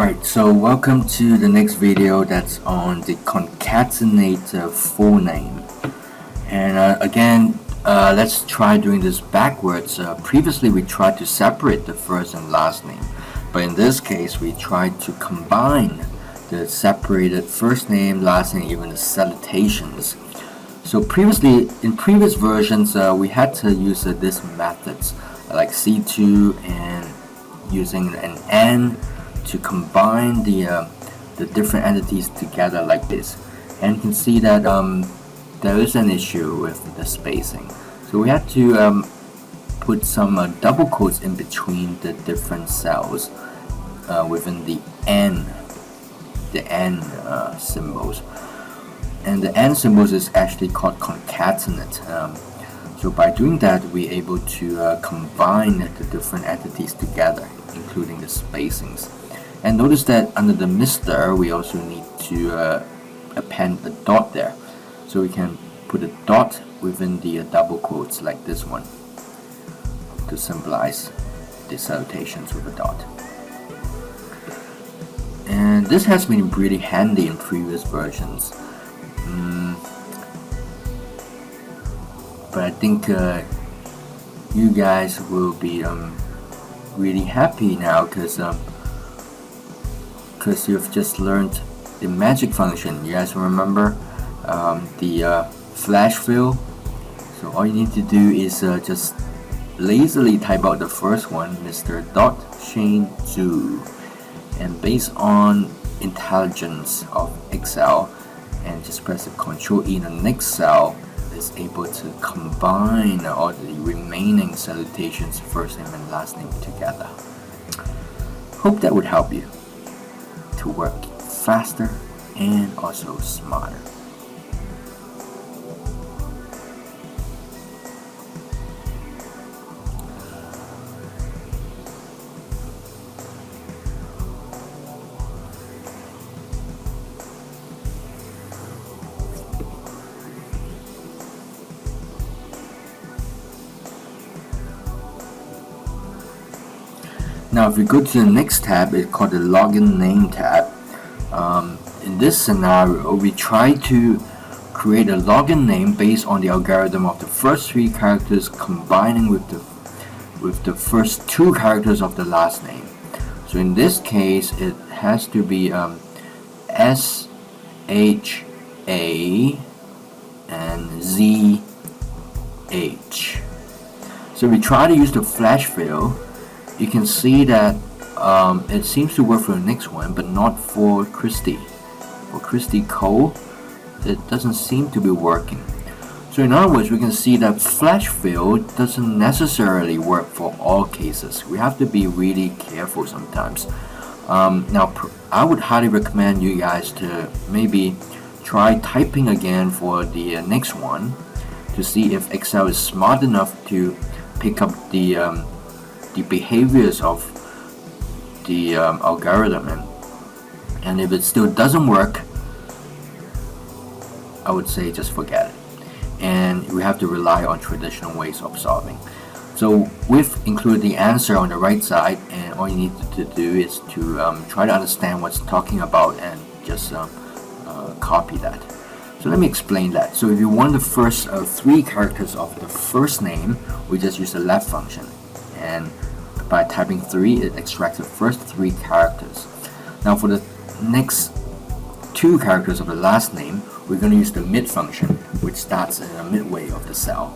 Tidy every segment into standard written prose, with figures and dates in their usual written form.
Alright, so welcome to the next video that's on the concatenate full name. And again, let's try doing this backwards. Previously we tried to separate the first and last name, but in this case we tried to combine the separated first name, last name, even the salutations. So previously, in previous versions, we had to use these methods like C2 and using an N to combine the different entities together like this. And you can see that there is an issue with the spacing. So we had to put some double quotes in between the different cells within the N symbols. And the N symbols is actually called concatenate. So by doing that, we're able to combine the different entities together, including the spacings. And notice that under the Mr., we also need to append a dot there. So we can put a dot within the double quotes like this one to symbolize the salutations with a dot. And this has been really handy in previous versions. But I think you guys will be really happy now because you've just learned the magic function. You guys remember the flash fill? So all you need to do is just lazily type out the first one, Mr. Dot Shane Zhu, and based on intelligence of Excel, and just press the Ctrl E in the next cell, is able to combine all the remaining salutations, first name and last name together. Hope that would help you to work faster and also smarter. Now if we go to the next tab, it's called the login name tab. In this scenario, we try to create a login name based on the algorithm of the first 3 characters combining with the first 2 characters of the last name. So in this case, it has to be S, H, A, and Z, H. So we try to use the flash fill. You can see that it seems to work for the next one, but not for Christy. For Christy Cole, it doesn't seem to be working. So in other words, we can see that flash fill doesn't necessarily work for all cases. We have to be really careful sometimes. Now, I would highly recommend you guys to maybe try typing again for the next one to see if Excel is smart enough to pick up the behaviors of the algorithm, and if it still doesn't work, I would say just forget it, and we have to rely on traditional ways of solving. So we've included the answer on the right side, and all you need to do is to try to understand what's talking about and just copy that. So let me explain that. So if you want the first 3 characters of the first name, we just use the left function, and by typing 3, it extracts the first 3 characters. Now for the next 2 characters of the last name, we're going to use the mid function, which starts in the midway of the cell.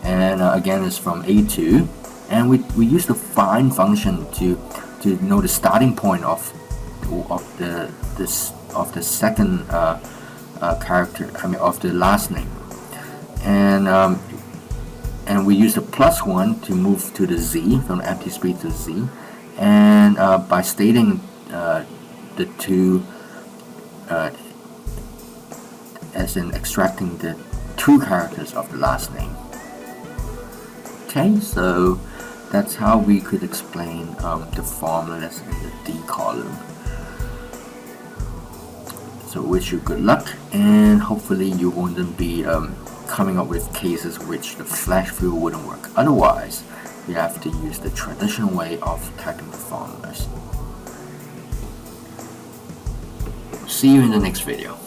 And again, it's from A2, and we use the find function to know the starting point of the second character, of the last name. And we use the +1 to move to the Z, from empty space to Z, and by stating the 2 as in extracting the 2 characters of the last name. Okay, so that's how we could explain the formulas in the D column. So wish you good luck, and hopefully you won't be coming up with cases which the flash fill wouldn't work. Otherwise, you have to use the traditional way of typing the formulas. See you in the next video.